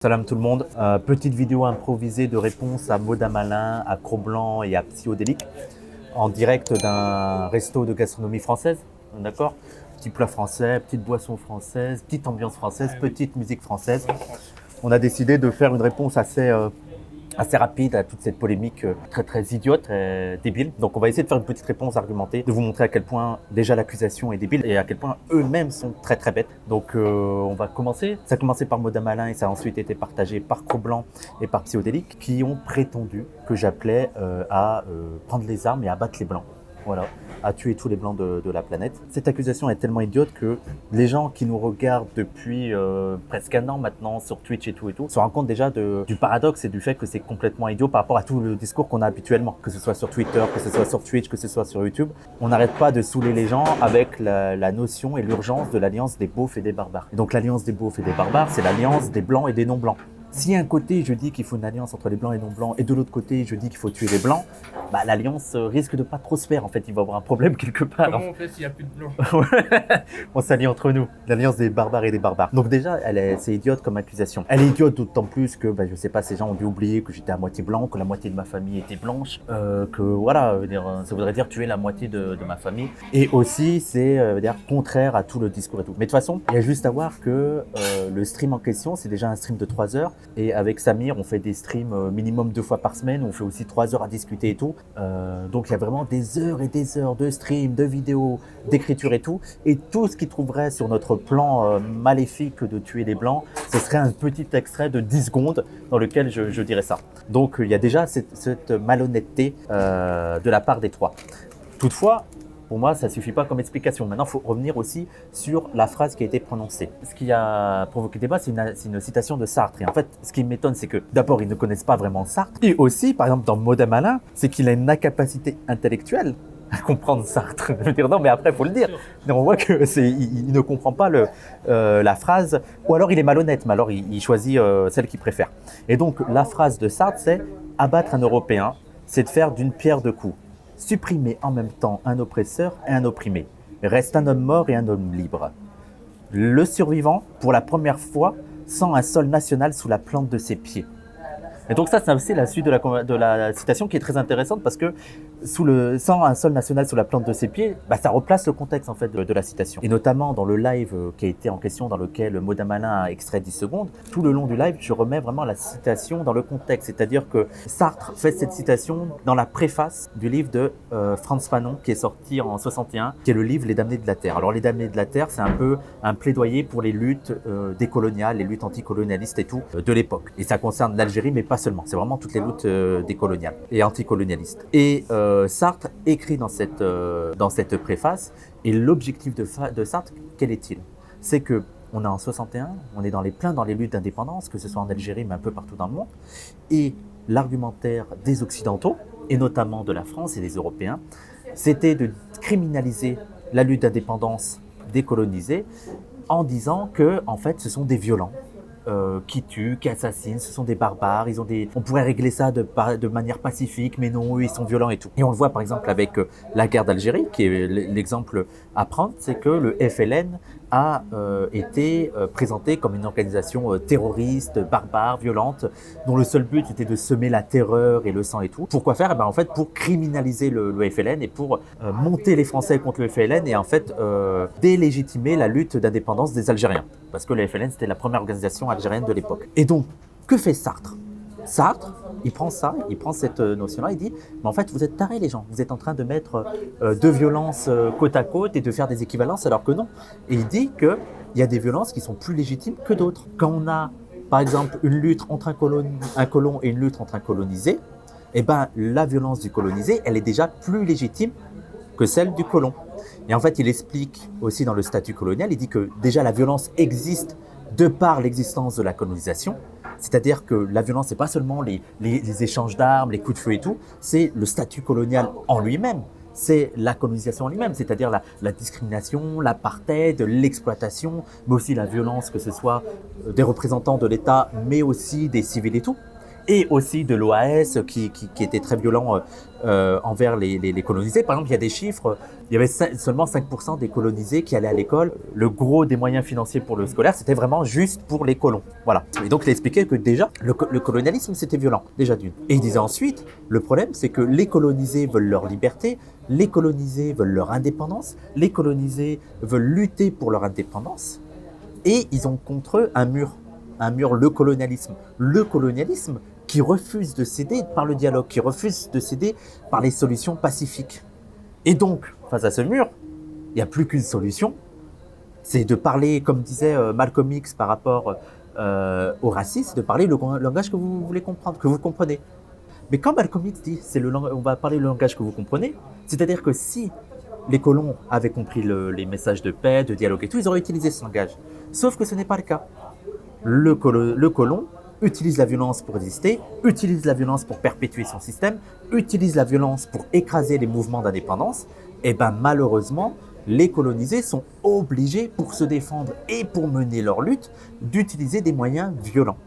Salam tout le monde, petite vidéo improvisée de réponse à Moda Malin, à Cro-Blanc et à Psyodélique en direct d'un resto de gastronomie française, d'accord? Petit plat français, petite boisson française, petite ambiance française, petite musique française. On a décidé de faire une réponse assez rapide à toute cette polémique très idiote, débile. Donc on va essayer de faire une petite réponse argumentée, de vous montrer à quel point déjà l'accusation est débile et à quel point eux-mêmes sont très bêtes. Donc on va commencer. Ça a commencé par Moda Malin et ça a ensuite été partagé par Cro-Blanc et par Psyodélique qui ont prétendu que j'appelais à prendre les armes et à battre les blancs. Voilà, à tuer tous les blancs de la planète. Cette accusation est tellement idiote que les gens qui nous regardent depuis presque un an maintenant sur Twitch et tout se rendent compte déjà du paradoxe et du fait que c'est complètement idiot par rapport à tout le discours qu'on a habituellement, que ce soit sur Twitter, que ce soit sur Twitch, que ce soit sur YouTube. On n'arrête pas de saouler les gens avec la notion et l'urgence de l'alliance des beaufs et des barbares. Et donc l'alliance des beaufs et des barbares, c'est l'alliance des blancs et des non-blancs. Si d'un côté je dis qu'il faut une alliance entre les blancs et les non-blancs et de l'autre côté je dis qu'il faut tuer les blancs, bah, l'alliance risque de pas trop se faire. En fait, il va y avoir un problème quelque part. Comment on fait s'il n'y a plus de blancs? On s'allie entre nous, l'alliance des barbares et des barbares. Donc déjà, c'est idiote comme accusation. Elle est idiote d'autant plus que, je sais pas, ces gens ont dû oublier que j'étais à moitié blanc, que la moitié de ma famille était blanche, que voilà, ça voudrait dire tuer la moitié de ma famille. Et aussi, c'est contraire à tout le discours et tout. Mais de toute façon, il y a juste à voir que le stream en question, c'est déjà un stream de 3 heures. Et avec Samir, on fait des streams minimum 2 fois par semaine. On fait aussi 3 heures à discuter et tout. Donc il y a vraiment des heures et des heures de stream, de vidéos, d'écriture et tout. Et tout ce qui trouverait sur notre plan maléfique de tuer les blancs, ce serait un petit extrait de 10 secondes dans lequel je dirais ça. Donc il y a déjà cette malhonnêteté de la part des trois. Toutefois, pour moi, ça ne suffit pas comme explication. Maintenant, il faut revenir aussi sur la phrase qui a été prononcée. Ce qui a provoqué débat, c'est une citation de Sartre. Et en fait, ce qui m'étonne, c'est que d'abord, ils ne connaissent pas vraiment Sartre. Et aussi, par exemple, dans Moda Malin, c'est qu'il a une incapacité intellectuelle à comprendre Sartre. Je veux dire, non, mais après, il faut le dire. On voit qu'il ne comprend pas la phrase, ou alors il est malhonnête, mais alors il choisit celle qu'il préfère. Et donc, la phrase de Sartre, c'est « abattre un Européen, c'est de faire d'une pierre deux coups. Supprimer en même temps un oppresseur et un opprimé. Reste un homme mort et un homme libre. Le survivant, pour la première fois, sent un sol national sous la plante de ses pieds. » Et donc ça, c'est aussi la suite de la citation qui est très intéressante parce que sans un sol national sous la plante de ses pieds, ça replace le contexte en fait de la citation. Et notamment dans le live qui a été en question, dans lequel Moda Malin a extrait 10 secondes, tout le long du live, je remets vraiment la citation dans le contexte. C'est-à-dire que Sartre fait cette citation dans la préface du livre de Frantz Fanon qui est sorti en 61, qui est le livre Les Damnés de la Terre. Alors Les Damnés de la Terre, c'est un peu un plaidoyer pour les luttes décoloniales, les luttes anticolonialistes et tout de l'époque. Et ça concerne l'Algérie, mais pas seulement. C'est vraiment toutes les luttes décoloniales et anticolonialistes. Et Sartre écrit dans cette préface, et l'objectif de Sartre, quel est-il? C'est que on est en 61, on est plein dans les luttes d'indépendance, que ce soit en Algérie, mais un peu partout dans le monde, et l'argumentaire des Occidentaux, et notamment de la France et des Européens, c'était de criminaliser la lutte d'indépendance décolonisée en disant que, en fait, ce sont des violents. Qui tuent, qui assassinent, ce sont des barbares, on pourrait régler ça de manière pacifique, mais non, eux ils sont violents et tout. Et on le voit par exemple avec la guerre d'Algérie, qui est l'exemple à prendre, c'est que le FLN a été présenté comme une organisation terroriste, barbare, violente, dont le seul but était de semer la terreur et le sang et tout. Pourquoi faire? En fait, pour criminaliser le FLN et pour monter les Français contre le FLN et en fait délégitimer la lutte d'indépendance des Algériens. Parce que le FLN, c'était la première organisation algérienne de l'époque. Et donc, que fait Sartre? Sartre, il prend cette notion-là, il dit « Mais en fait, vous êtes tarés les gens, vous êtes en train de mettre deux violences côte à côte et de faire des équivalences alors que non. » Et il dit qu'il y a des violences qui sont plus légitimes que d'autres. Quand on a, par exemple, une lutte entre un colon et une lutte entre un colonisé, la violence du colonisé, elle est déjà plus légitime que celle du colon. Et en fait, il explique aussi dans le statut colonial, il dit que déjà la violence existe de par l'existence de la colonisation, c'est-à-dire que la violence, c'est pas seulement les échanges d'armes, les coups de feu et tout, c'est le statut colonial en lui-même, c'est la colonisation en lui-même, c'est-à-dire la discrimination, l'apartheid, l'exploitation, mais aussi la violence, que ce soit des représentants de l'État, mais aussi des civils et tout. et aussi de l'OAS qui était très violent envers les colonisés. Par exemple, il y a des chiffres, il y avait seulement 5% des colonisés qui allaient à l'école. Le gros des moyens financiers pour le scolaire, c'était vraiment juste pour les colons. Voilà. Et donc, il expliquait que déjà, le colonialisme, c'était violent, déjà d'une. Et il disait ensuite, le problème, c'est que les colonisés veulent leur liberté, les colonisés veulent leur indépendance, les colonisés veulent lutter pour leur indépendance, et ils ont contre eux un mur, le colonialisme. Le colonialisme qui refuse de céder par le dialogue, qui refuse de céder par les solutions pacifiques. Et donc, face à ce mur, il n'y a plus qu'une solution, c'est de parler, comme disait Malcolm X par rapport au racisme, de parler le langage que vous voulez comprendre, que vous comprenez. Mais quand Malcolm X dit on va parler le langage que vous comprenez, c'est-à-dire que si les colons avaient compris les messages de paix, de dialogue et tout, ils auraient utilisé ce langage. Sauf que ce n'est pas le cas. Le colon utilise la violence pour exister, utilise la violence pour perpétuer son système, utilise la violence pour écraser les mouvements d'indépendance. Et bien malheureusement, les colonisés sont obligés, pour se défendre et pour mener leur lutte, d'utiliser des moyens violents.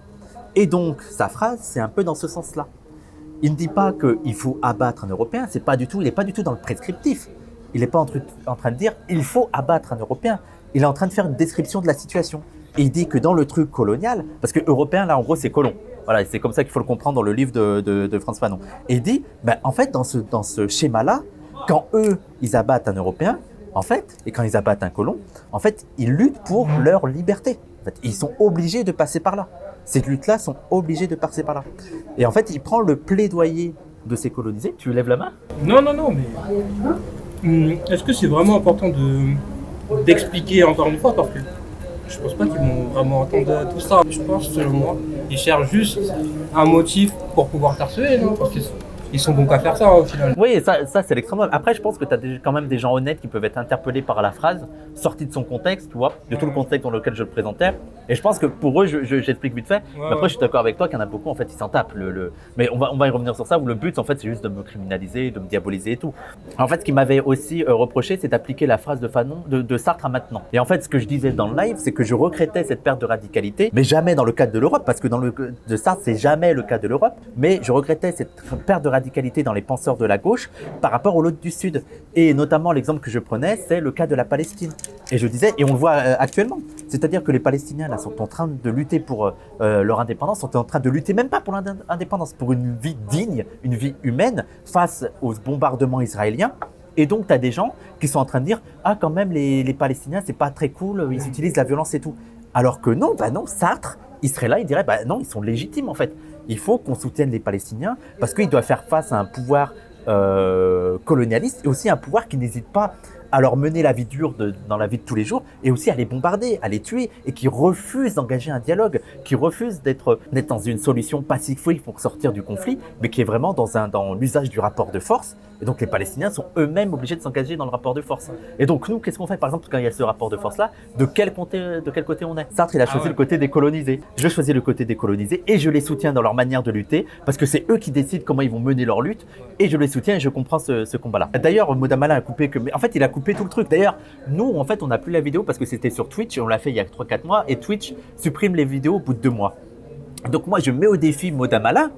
Et donc, sa phrase, c'est un peu dans ce sens-là. Il ne dit pas qu'il faut abattre un Européen, il n'est pas du tout dans le prescriptif. Il n'est pas en train de dire il faut abattre un Européen. Il est en train de faire une description de la situation. Et il dit que dans le truc colonial, parce que Européen, là, en gros, c'est colon. Voilà, c'est comme ça qu'il faut le comprendre dans le livre de François Fanon. Et il dit, en fait, dans ce schéma-là, quand eux, ils abattent un Européen, en fait, et quand ils abattent un colon, en fait, ils luttent pour leur liberté. En fait, ils sont obligés de passer par là. Ces luttes-là sont obligées de passer par là. Et en fait, il prend le plaidoyer de ces colonisés. Tu lèves la main ? Non, mais est-ce que c'est vraiment important d'expliquer encore une fois, parce que je pense pas qu'ils vont vraiment entendre tout ça. Je pense, selon moi, ils cherchent juste un motif pour pouvoir t'harceler, non ? Parce qu'ils sont bons qu'à faire ça, au final. Oui, ça c'est l'extrême. Après, je pense que tu as quand même des gens honnêtes qui peuvent être interpellés par la phrase, sortie de son contexte, tu vois, de tout le contexte dans lequel je le présentais. Et je pense que pour eux, j'explique vite fait. Mais après, je suis d'accord avec toi qu'il y en a beaucoup, en fait, ils s'en tapent. Mais on va y revenir sur ça, où le but, en fait, c'est juste de me criminaliser, de me diaboliser et tout. En fait, ce qui m'avait aussi reproché, c'est d'appliquer la phrase de Fanon, de Sartre à maintenant. Et en fait, ce que je disais dans le live, c'est que je regrettais cette perte de radicalité, mais jamais dans le cadre de l'Europe, parce que dans le de Sartre, c'est jamais le cas de l'Europe. Mais je regrettais cette perte de radicalité dans les penseurs de la gauche par rapport aux l'autre du Sud. Et notamment, l'exemple que je prenais, c'est le cas de la Palestine. Et je disais, et on le voit actuellement, c'est-à-dire que les Palestiniens là sont en train de lutter pour leur indépendance, sont en train de lutter même pas pour l'indépendance, pour une vie digne, une vie humaine face aux bombardements israéliens. Et donc, tu as des gens qui sont en train de dire « Ah, quand même, les Palestiniens, c'est pas très cool, ils utilisent la violence et tout. » Alors que non, Sartre, il serait là, il dirait « Non, ils sont légitimes en fait. Il faut qu'on soutienne les Palestiniens parce qu'ils doivent faire face à un pouvoir colonialiste et aussi un pouvoir qui n'hésite pas à leur mener la vie dure dans la vie de tous les jours et aussi à les bombarder, à les tuer et qui refusent d'engager un dialogue, qui refusent d'être dans une solution pacifique pour sortir du conflit, mais qui est vraiment dans l'usage du rapport de force. Et donc les Palestiniens sont eux-mêmes obligés de s'engager dans le rapport de force. Et donc nous, qu'est-ce qu'on fait par exemple quand il y a ce rapport de force-là ? De quel côté on est ? Sartre, il a choisi le côté des colonisés. Je choisis le côté des colonisés et je les soutiens dans leur manière de lutter parce que c'est eux qui décident comment ils vont mener leur lutte et je les soutiens et je comprends ce combat-là. D'ailleurs, Modamala a coupé en fait, il a coupé tout le truc. D'ailleurs, nous, en fait, on n'a plus la vidéo parce que c'était sur Twitch et on l'a fait il y a 3-4 mois et Twitch supprime les vidéos au bout de 2 mois. Donc moi, je mets au défi Modamala.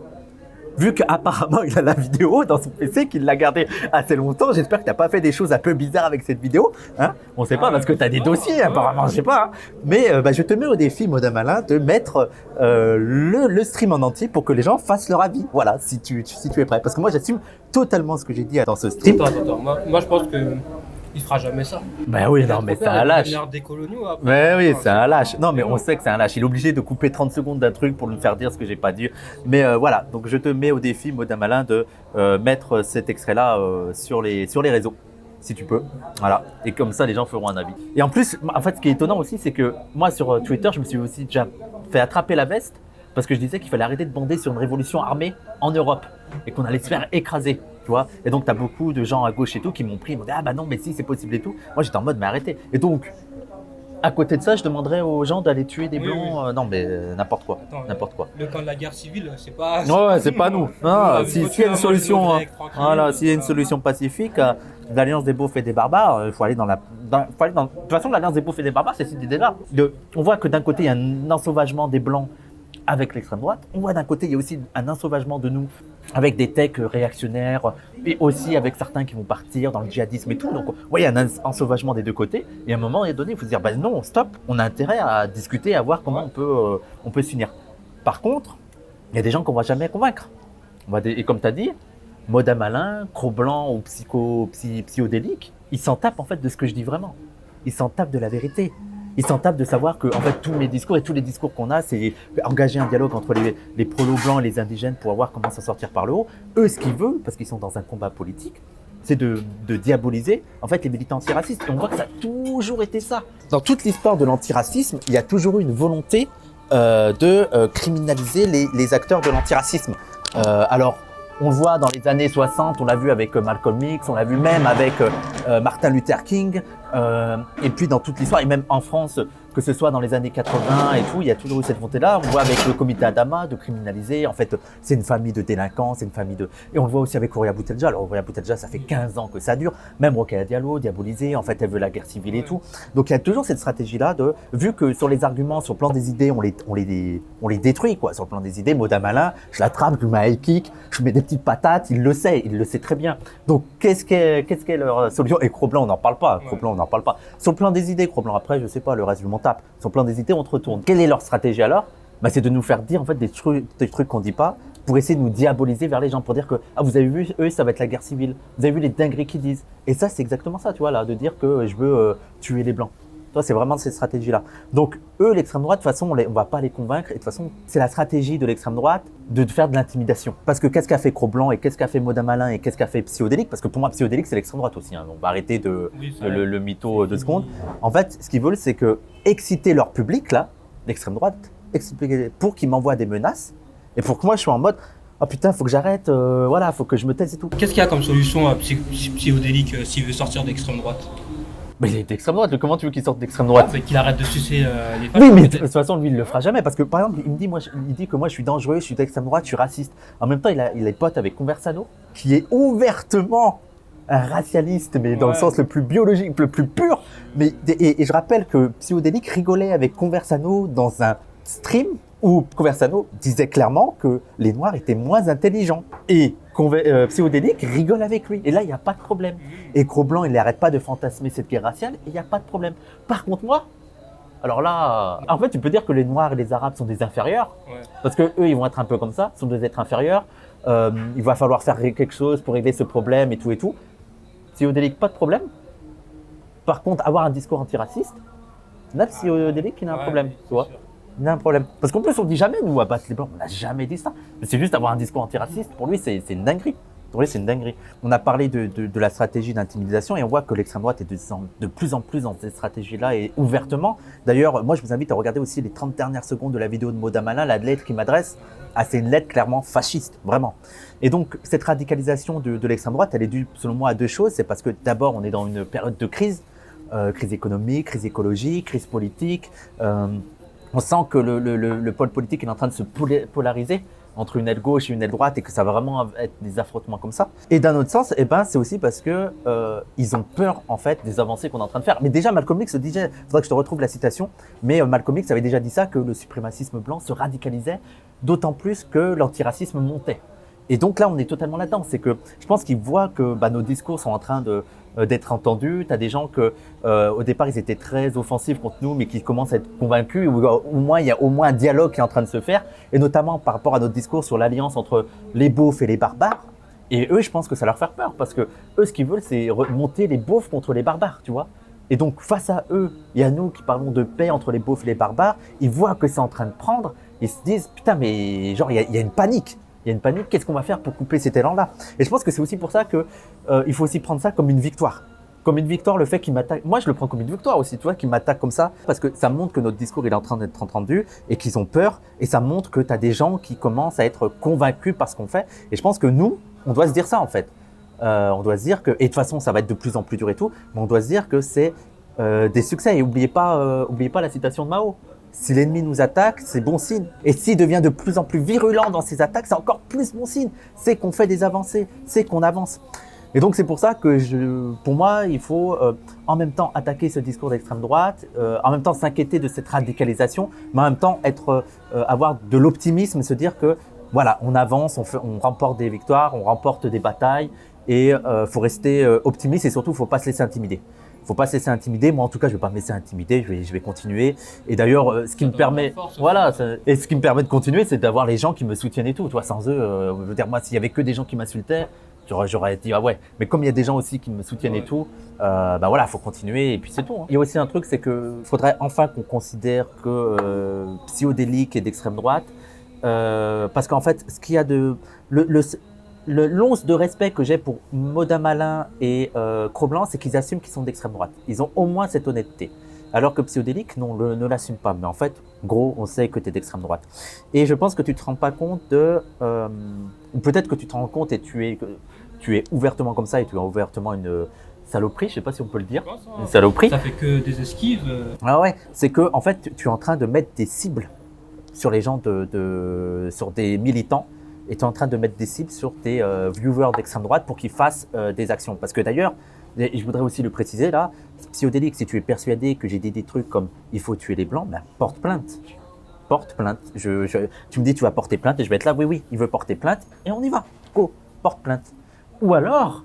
Vu qu'apparemment il a la vidéo dans son PC, qu'il l'a gardée assez longtemps, j'espère que tu n'as pas fait des choses un peu bizarres avec cette vidéo. Hein, on ne sait pas parce que tu as des dossiers apparemment, je sais pas. Hein. Mais je te mets au défi, Modamalin, de mettre le stream en entier pour que les gens fassent leur avis. Voilà, si tu es prêt. Parce que moi j'assume totalement ce que j'ai dit dans ce stream. Attends. Moi je pense que il fera jamais ça. Ben oui, non, mais c'est un lâche. Mais oui, c'est un lâche. Non, mais on sait que c'est un lâche. Il est obligé de couper 30 secondes d'un truc pour nous faire dire ce que j'ai pas dit. Mais voilà, donc je te mets au défi, Modamalin, de mettre cet extrait-là sur les réseaux, si tu peux. Voilà. Et comme ça, les gens feront un avis. Et en plus, en fait, ce qui est étonnant aussi, c'est que moi, sur Twitter, je me suis aussi déjà fait attraper la veste parce que je disais qu'il fallait arrêter de bander sur une révolution armée en Europe et qu'on allait se faire écraser. Tu vois, et donc tu as beaucoup de gens à gauche et tout qui m'ont pris, ils m'ont dit ah bah non mais si c'est possible et tout. Moi j'étais en mode mais arrêtez. Et donc à côté de ça, je demanderais aux gens d'aller tuer des blancs. Non mais n'importe quoi. Attends, n'importe quoi. Le camp de la guerre civile, c'est pas. Ouais, c'est pas nous. Non, s'il y a une solution, voilà, s'il y a une solution pacifique, l'alliance des beaufs et des barbares, il faut aller dans la. De toute façon, l'alliance des beaufs et des barbares, c'est cette idée-là. On voit que d'un côté il y a un ensauvagement des blancs avec l'extrême droite. On voit d'un côté, il y a aussi un ensauvagement de nous avec des techs réactionnaires et aussi avec certains qui vont partir dans le djihadisme et tout. Donc, il y a un ensauvagement des deux côtés. Et à un moment donné, il faut se dire, non, stop, on a intérêt à discuter, à voir comment on peut s'unir. Par contre, il y a des gens qu'on ne va jamais convaincre. Et comme tu as dit, Moda Malin, Cro-Blanc ou Psyodélique, ils s'en tapent en fait de ce que je dis vraiment. Ils s'en tapent de la vérité. Ils s'en tapent de savoir que en fait, tous mes discours et tous les discours qu'on a, c'est engager un dialogue entre les prolos blancs et les indigènes pour voir comment s'en sortir par le haut. Eux, ce qu'ils veulent, parce qu'ils sont dans un combat politique, c'est de diaboliser en fait les militants antiracistes. Et on voit que ça a toujours été ça. Dans toute l'histoire de l'antiracisme, il y a toujours eu une volonté de criminaliser les acteurs de l'antiracisme. Alors, on le voit dans les années 60, on l'a vu avec Malcolm X, on l'a vu même avec Martin Luther King, et puis dans toute l'histoire, et même en France, que ce soit dans les années 80 et tout, il y a toujours eu cette volonté-là. On voit avec le comité Adama de criminaliser, en fait, c'est une famille de délinquants, c'est une famille de... Et on le voit aussi avec Ouria Boutelja. Alors Ouria Boutelja, ça fait 15 ans que ça dure, même Rokhaya Diallo, diabolisée, en fait, elle veut la guerre civile et tout. Donc il y a toujours cette stratégie-là de, vu que sur les arguments, sur le plan des idées, on les détruit, quoi. Sur le plan des idées, Moda Malin, je l'attrape, je lui mets un high kick, je lui mets des petites patates, il le sait très bien. Donc qu'est-ce qu'est leur solution? Et Cro-Blanc, on n'en parle pas. Cro-Blanc, on n'en parle pas. Sur le plan des idées, Cro-Blanc, après, je sais pas, le reste du monde tape. Sur le plan des idées, on te retourne. Quelle est leur stratégie alors? C'est de nous faire dire en fait des trucs qu'on dit pas pour essayer de nous diaboliser vers les gens, pour dire que vous avez vu, eux, ça va être la guerre civile. Vous avez vu les dingueries qu'ils disent. Et ça, c'est exactement ça, tu vois, là, de dire que je veux tuer les blancs. Toi, c'est vraiment cette stratégie-là. Donc, eux, l'extrême droite, de toute façon, on va pas les convaincre. Et de toute façon, c'est la stratégie de l'extrême droite de faire de l'intimidation. Parce que qu'est-ce qu'a fait Cro-Blanc et qu'est-ce qu'a fait Moda Malin et qu'est-ce qu'a fait Psyodélique? Parce que pour moi, Psyodélique, c'est l'extrême droite aussi. On va arrêter le mytho 2 secondes. En fait, ce qu'ils veulent, c'est que exciter leur public, là, l'extrême droite, pour qu'ils m'envoient des menaces et pour que moi, je sois en mode oh putain, faut que j'arrête, voilà, faut que je me taise et tout. Qu'est-ce qu'il y a comme solution à Psyodélique s'il veut sortir d'extrême droite? Mais il est d'extrême droite, comment tu veux qu'il sorte d'extrême droite? Qu'il arrête de sucer les femmes. Oui, mais de toute façon, lui, il le fera jamais. Parce que, par exemple, il dit que moi, je suis dangereux, je suis d'extrême droite, je suis raciste. En même temps, il est pote avec Conversano, qui est ouvertement un racialiste, mais dans le sens le plus biologique, le plus pur. Et je rappelle que Psyodélique rigolait avec Conversano dans un stream où Conversano disait clairement que les Noirs étaient moins intelligents. Et Psyodélique rigole avec lui. Et là, il n'y a pas de problème. Et Cro-Blanc, il n'arrête pas de fantasmer cette guerre raciale et il n'y a pas de problème. Par contre, moi, alors là, en fait, tu peux dire que les Noirs et les Arabes sont des inférieurs. Parce qu'eux, ils vont être un peu comme ça, sont des êtres inférieurs. Il va falloir faire quelque chose pour régler ce problème et tout et tout. Psyodélique, pas de problème. Par contre, avoir un discours antiraciste, là, Psyodélique, il a un problème, tu vois. Il a un problème. Parce qu'en plus, on dit jamais, nous, à battre les blancs, on n'a jamais dit ça. Mais c'est juste avoir un discours antiraciste, pour lui, c'est une dinguerie. Pour lui, c'est une dinguerie. On a parlé de la stratégie d'intimidation et on voit que l'extrême droite est de plus en plus dans cette stratégie-là et ouvertement. D'ailleurs, moi, je vous invite à regarder aussi les 30 dernières secondes de la vidéo de Moda Malin, la lettre qu'il m'adresse. C'est une lettre clairement fasciste, vraiment. Et donc, cette radicalisation de l'extrême droite, elle est due, selon moi, à deux choses. C'est parce que d'abord, on est dans une période de crise, crise économique, crise écologique, crise politique. On sent que le pôle politique est en train de se polariser entre une aile gauche et une aile droite et que ça va vraiment être des affrontements comme ça. Et d'un autre sens, c'est aussi parce que ils ont peur en fait des avancées qu'on est en train de faire. Mais déjà Malcolm X disait, faudrait que je te retrouve la citation, mais Malcolm X avait déjà dit ça, que le suprémacisme blanc se radicalisait d'autant plus que l'antiracisme montait. Et donc là, on est totalement là-dedans. C'est que je pense qu'ils voient que nos discours sont en train d'être entendus. Tu as des gens que, au départ, ils étaient très offensifs contre nous, mais qui commencent à être convaincus. Ou au moins, il y a au moins un dialogue qui est en train de se faire. Et notamment par rapport à notre discours sur l'alliance entre les beaufs et les barbares. Et eux, je pense que ça leur fait peur. Parce que eux, ce qu'ils veulent, c'est remonter les beaufs contre les barbares, tu vois. Et donc, face à eux et à nous qui parlons de paix entre les beaufs et les barbares, ils voient que c'est en train de prendre. Ils se disent, putain, mais genre, il y a une panique. Il y a une panique, qu'est-ce qu'on va faire pour couper cet élan-là? Et je pense que c'est aussi pour ça que il faut aussi prendre ça comme une victoire. Comme une victoire, le fait qu'il m'attaque. Moi, je le prends comme une victoire aussi, tu vois, qu'il m'attaque comme ça. Parce que ça montre que notre discours il est en train d'être entendu et qu'ils ont peur. Et ça montre que tu as des gens qui commencent à être convaincus par ce qu'on fait. Et je pense que nous, on doit se dire ça en fait. On doit se dire que, et de toute façon, ça va être de plus en plus dur et tout, mais on doit se dire que c'est des succès. Et oubliez pas la citation de Mao. Si l'ennemi nous attaque, c'est bon signe. Et s'il devient de plus en plus virulent dans ses attaques, c'est encore plus bon signe. C'est qu'on fait des avancées, c'est qu'on avance. Et donc c'est pour ça que pour moi, il faut en même temps attaquer ce discours d'extrême droite, en même temps s'inquiéter de cette radicalisation, mais en même temps avoir de l'optimisme, se dire que voilà, on avance, on remporte des victoires, on remporte des batailles, et faut rester optimiste et surtout faut pas se laisser intimider. Faut pas se laisser intimider. Moi, en tout cas, je vais pas me laisser intimider. Je vais continuer. Et d'ailleurs, ce qui me permet, et ce qui me permet de continuer, c'est d'avoir les gens qui me soutiennent et tout. Toi, sans eux, je veux dire, moi, s'il y avait que des gens qui m'insultaient, j'aurais dit ah ouais. Mais comme il y a des gens aussi qui me soutiennent et tout, bah voilà, faut continuer et puis c'est tout. Hein. Il y a aussi un truc, c'est que faudrait enfin qu'on considère que psychodélique et d'extrême droite, parce qu'en fait, ce qu'il y a de l'once de respect que j'ai pour Moda Malin et Cro-Blanc, c'est qu'ils assument qu'ils sont d'extrême droite. Ils ont au moins cette honnêteté. Alors que Psychodélique, non, ne l'assume pas. Mais en fait, gros, on sait que tu es d'extrême droite. Et je pense que tu ne te rends pas compte de... peut-être que tu te rends compte et tu es ouvertement comme ça et tu es ouvertement une saloperie, je sais pas si on peut le dire. Une saloperie. Ça fait que des esquives. Ah ouais, c'est que en fait, tu es en train de mettre des cibles sur les gens, sur des militants. Et tu es en train de mettre des cibles sur tes viewers d'extrême droite pour qu'ils fassent des actions. Parce que d'ailleurs, et je voudrais aussi le préciser là, Psychodélique, si tu es persuadé que j'ai dit des trucs comme il faut tuer les blancs, ben porte plainte. Porte plainte. Tu me dis tu vas porter plainte et je vais être là, oui, il veut porter plainte et on y va. Go, porte plainte. Ou alors,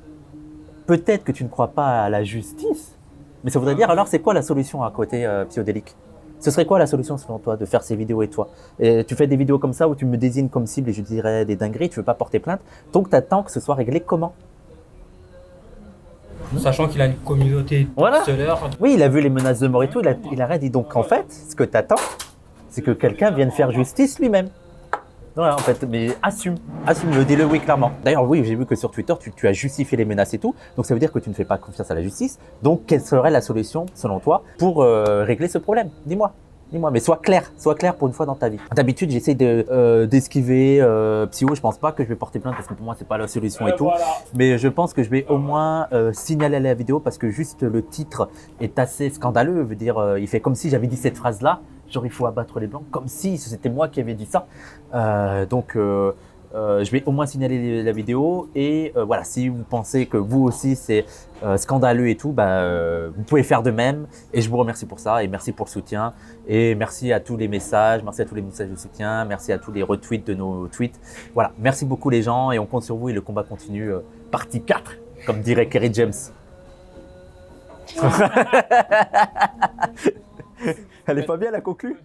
peut-être que tu ne crois pas à la justice, mais ça voudrait dire alors c'est quoi la solution à côté Psychodélique? Ce serait quoi la solution selon toi de faire ces vidéos et toi? Et tu fais des vidéos comme ça où tu me désignes comme cible et je dirais des dingueries, tu veux pas porter plainte, donc tu attends que ce soit réglé comment? Sachant qu'il a une communauté Voilà. harceleurs. Oui, il a vu les menaces de mort et tout, il a rien dit. Donc en fait, ce que tu attends, c'est que quelqu'un vienne faire justice lui-même. Voilà, en fait, mais assume-le, dis-le oui clairement. D'ailleurs, oui, j'ai vu que sur Twitter, tu as justifié les menaces et tout, donc ça veut dire que tu ne fais pas confiance à la justice. Donc, quelle serait la solution, selon toi, pour régler ce problème? Dis-moi. Dis-moi, mais sois clair pour une fois dans ta vie. D'habitude, j'essaie d'esquiver Psyo. Je pense pas que je vais porter plainte parce que pour moi, c'est pas la solution et tout. Voilà. Mais je pense que je vais au moins signaler la vidéo parce que juste le titre est assez scandaleux. Je veux dire, il fait comme si j'avais dit cette phrase-là. Genre, il faut abattre les blancs, comme si c'était moi qui avais dit ça. Donc, je vais au moins signaler la vidéo. Et voilà, si vous pensez que vous aussi, c'est scandaleux et tout, vous pouvez faire de même. Et je vous remercie pour ça. Et merci pour le soutien. Et merci à tous les messages. Merci à tous les messages de soutien. Merci à tous les retweets de nos tweets. Voilà, merci beaucoup les gens. Et on compte sur vous. Et le combat continue. Partie 4, comme dirait Kerry James. Elle est pas bien la conclue?